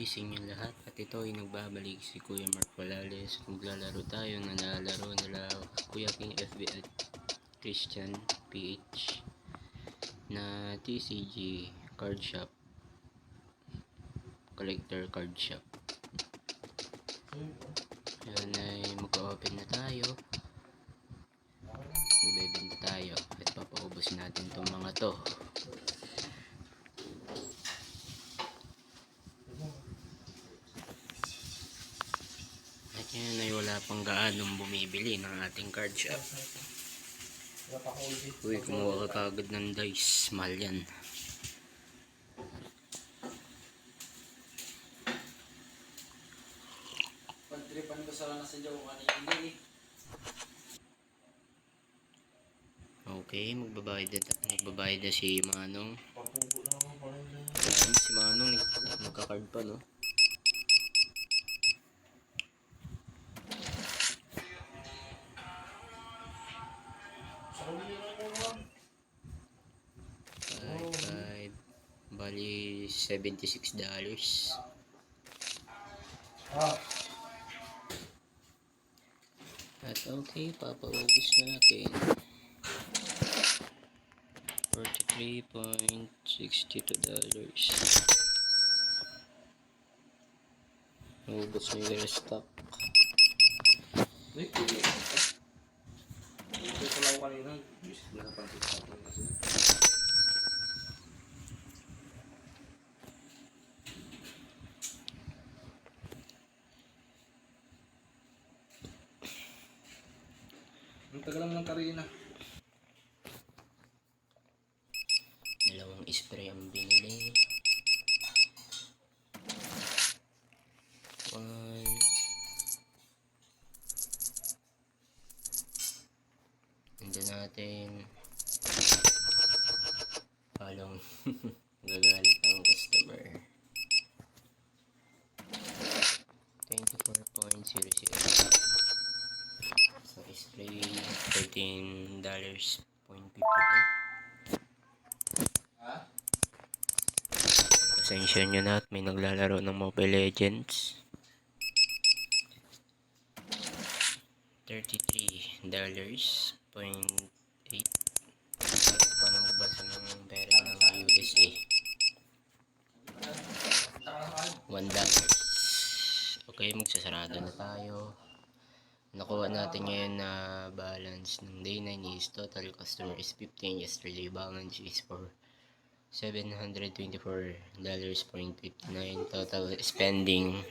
gabi sa inyo lahat, at ito ay nagbabalik si Kuya Mark Palales. Maglalaro tayo na nalaro nila Kuya King FB at Christian PH na TCG card shop, collector card shop. Yan ay mag-open na tayo, magbebenta tayo at papaubos natin itong mga to. At yan ay wala pang gaanong bumibili ng ating card shop. Uy, kumuha ka kagad ng dice, mahal yan. Pagtripan ko sa nasa jaw kanina. Okay, magbabayad na si Manong. Ayan, si Manong nagka-card pa, no? $5, bali $76. At okay, papaubos natin $43.62. Naubos na yung restock. Ito ko lang kanina. Nakapansin sa akin kasi. Ang tagal lang ng karina. Dalawang spray ang binili. One. Nandun natin. Palong. Gagalit ang customer. 24.00. So, spray $13.55. Pasensya nyo na at may naglalaro ng Mobile Legends. $33.8. Paano magbasa ng pera ng USA? $1. Okay, magsasarado na tayo. Nakuha natin ngayon na balance ng day 9 is total customer is 15. Yesterday balance is for $724.59. Total spending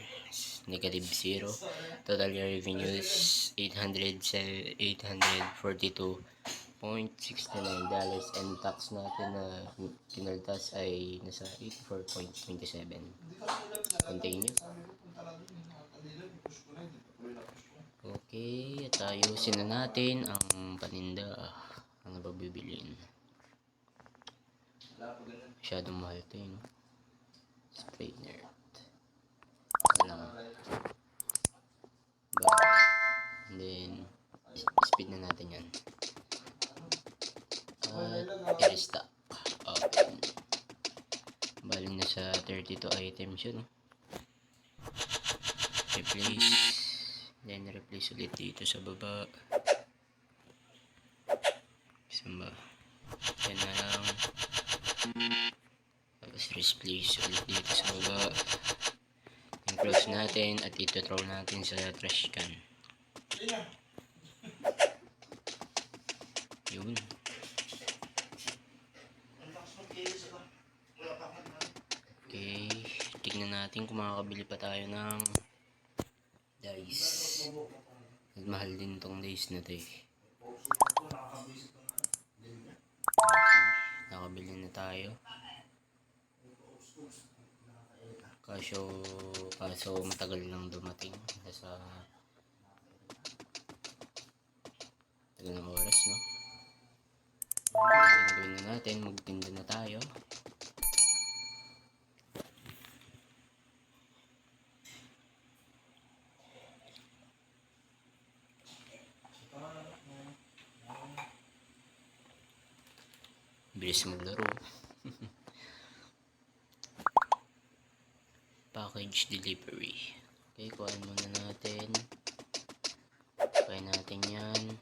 negative 0. Total revenues $842.69, and tax natin na pinaltas ay nasa 84.27. Continue. Okay, at ayusin na natin ang paninda. Ano ba bibiliin? Masyadong mahal ito yun. Straightener. Alam. And then, speed na natin yan. At i-restock. Open. Bali na sa 32 items yun. Replace. Then, replace ulit dito sa baba. Saan ba? Yan na lang. Tapos replace ulit dito sa baba. Then, close natin at ito-throw natin sa trash can. Yun. Okay, tignan natin kung makakabili pa tayo ng dice. At mahal din tong dice na to eh. Okay, nakabili na tayo. Kaso matagal lang dumating. Nasa tagal ng oras, no? Gawin na natin, magtinda na tayo. Bilis maglaro. package delivery. Okay, kuhaan muna natin. Kuhain natin yan.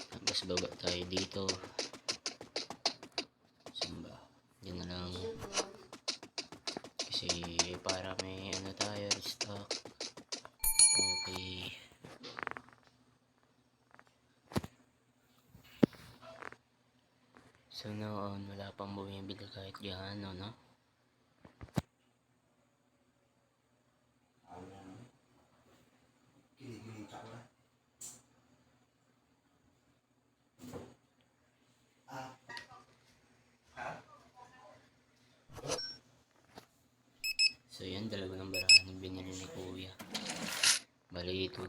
Tapos baba tayo dito. Samba. Yan na lang. Kasi para may ano tayo, restock. Okay. So noon, wala pang bumibili kahit gaano, no? Kilig-kilig ka ba? So yan, dalawa ng barahan yung binili ni Kuya. Bali, $2.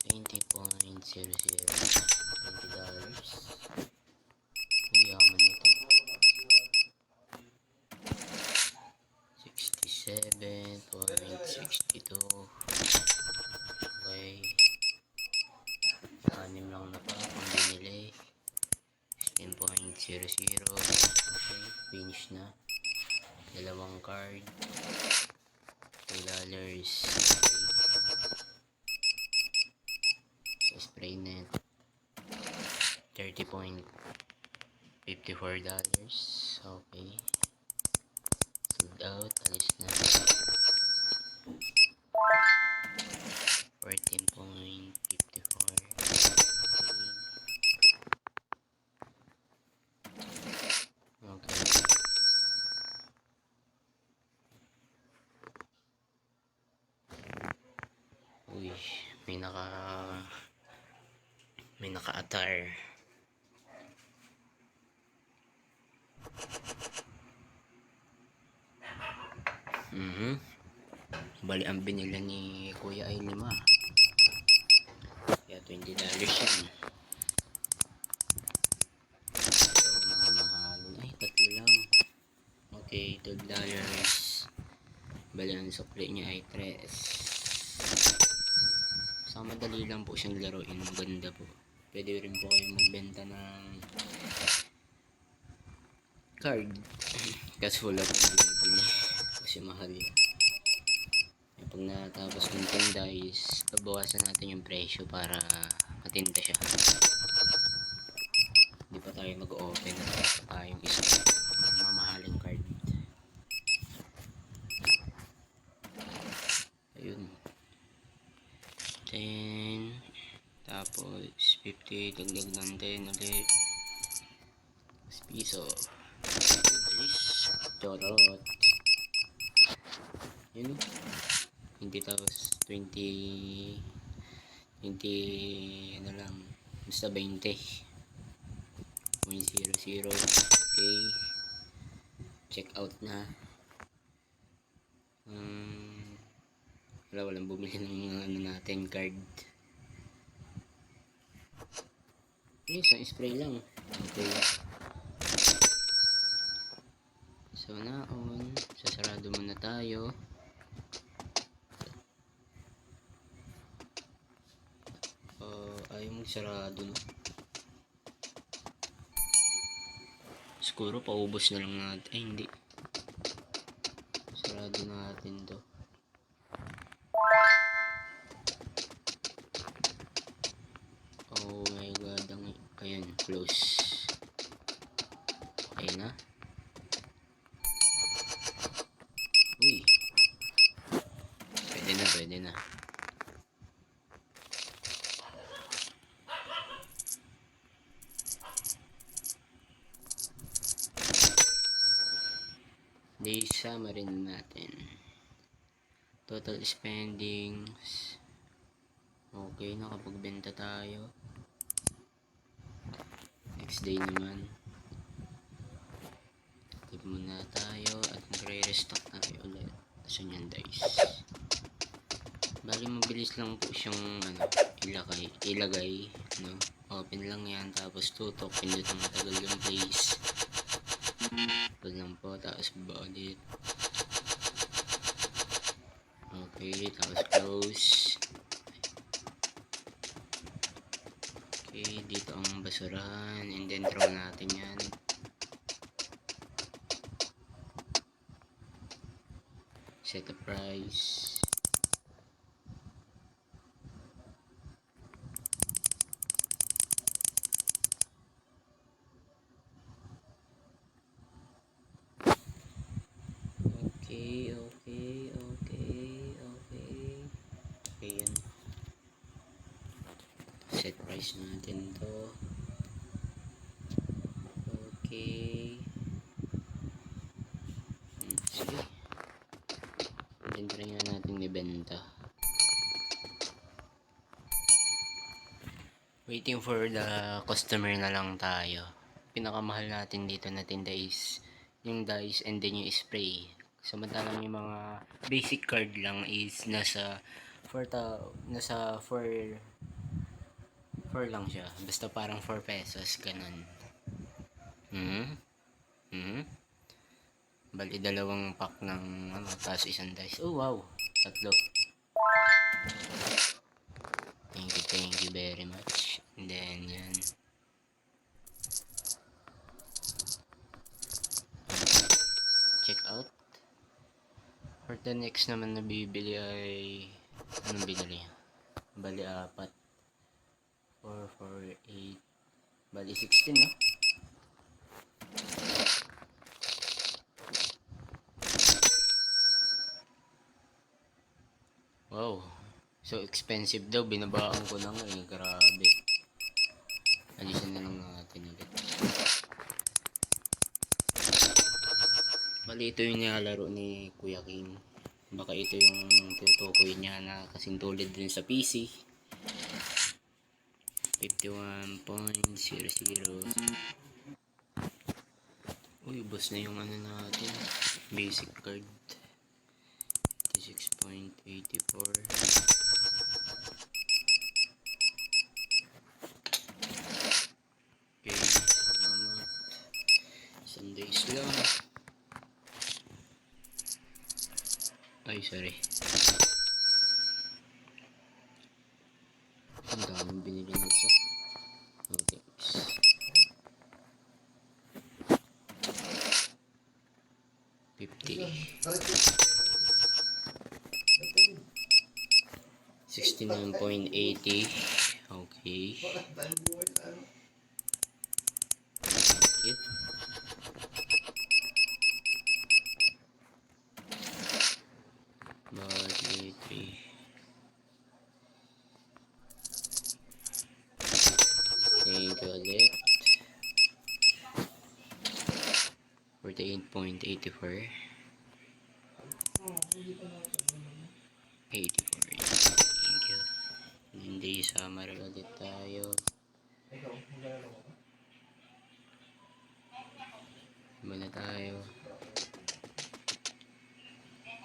20.00 $20. Ang yaman nito. 67.62. Okay. 6 lang na pa kung binili. 10.00. Okay, finish na. Dalawang card. $2. Okay. So, spray net. $30.54. Okay. Sold out. Alis na. 14.54. Okay. Uy, may naka-attire. Bali ang binila ni Kuya ay 5. Kaya $20 yan. So, mamahalin. Ay, 3 lang. Okay, $12. Bali ang sukli niya ay 3. So, madali lang po siyang laruin. Maganda po. Pwede rin po kayong magbenta ng card. Kasi wala po bili. Kasi mahal yan. Pag natapos ng tinda is babawasan natin yung presyo para matinda siya. Hindi pa tayo mag-open na tayong isa ng mamahaling card. Ayun. 10. Tapos 50. Dagdag ng 10 ulit. Piso. Alis. Chorot. Yun. Hindi, tapos 20 ano lang, basta 20.00. Okay, check out na. Walang bumili ng ano natin card. Isang spray lang. Okay, so naon, sasarado muna tayo. Ayaw magsarado, no? Siguro paubos na lang natin. Ay, hindi. Sarado natin to. Oh my god. Ayan, close. Okay na. Uy. Pwede na, pwede na. Day summary natin. Total spendings. Okay, nakapagbenta tayo. Next day naman. Tip muna tayo at magre-restock tayo ulit. Saan yan, guys? Bali mabilis lang po siyang ilagay, no? Open lang yan, tapos tutok, pindot ang matagal yung place. Ito lang po, tapos baba ulit. Okay, tapos close. Okay, dito ang basurahan, and then draw natin yan. Set a price. Okay. Ayan. Set price natin to. Okay. Sige. Then try nga natin ibenta. Waiting for the customer na lang tayo. Pinakamahal natin dito na tinda is yung dice and then yung spray. Samantalang yung mga basic card lang is nasa 4 lang siya. Basta parang 4 pesos ganun. Bali dalawang pack ng tapos isang dice. Oh wow, 3. Thank you very much. And then yan. Check out. For the next naman na bibili ay anong binili? Bali 4, 8, bali 16 no? Wow, so expensive daw, binabaan ko na nga eh, grabe. Alisin na lang natin ulit. Bali ito yung nilalaro ni Kuya King. Baka ito yung tutukoy niya na kasing tulad din sa PC. 51.00. Uy, boss na yung natin. Basic card. 56.84. Okay, salamat. Sundays lang. Ay, sorry. Ang daming binili ng isa. Okay. 50. 69.80. Okay. It. Bali 3. Thank you ulit. 48.84. 84. Thank you. Hindi summer ulit tayo. Iba na tayo.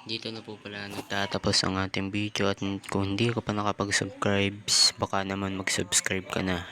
Dito na po pala nagtatapos ang ating video, at kung hindi ka pa nakapag-subscribe, baka naman mag-subscribe ka na.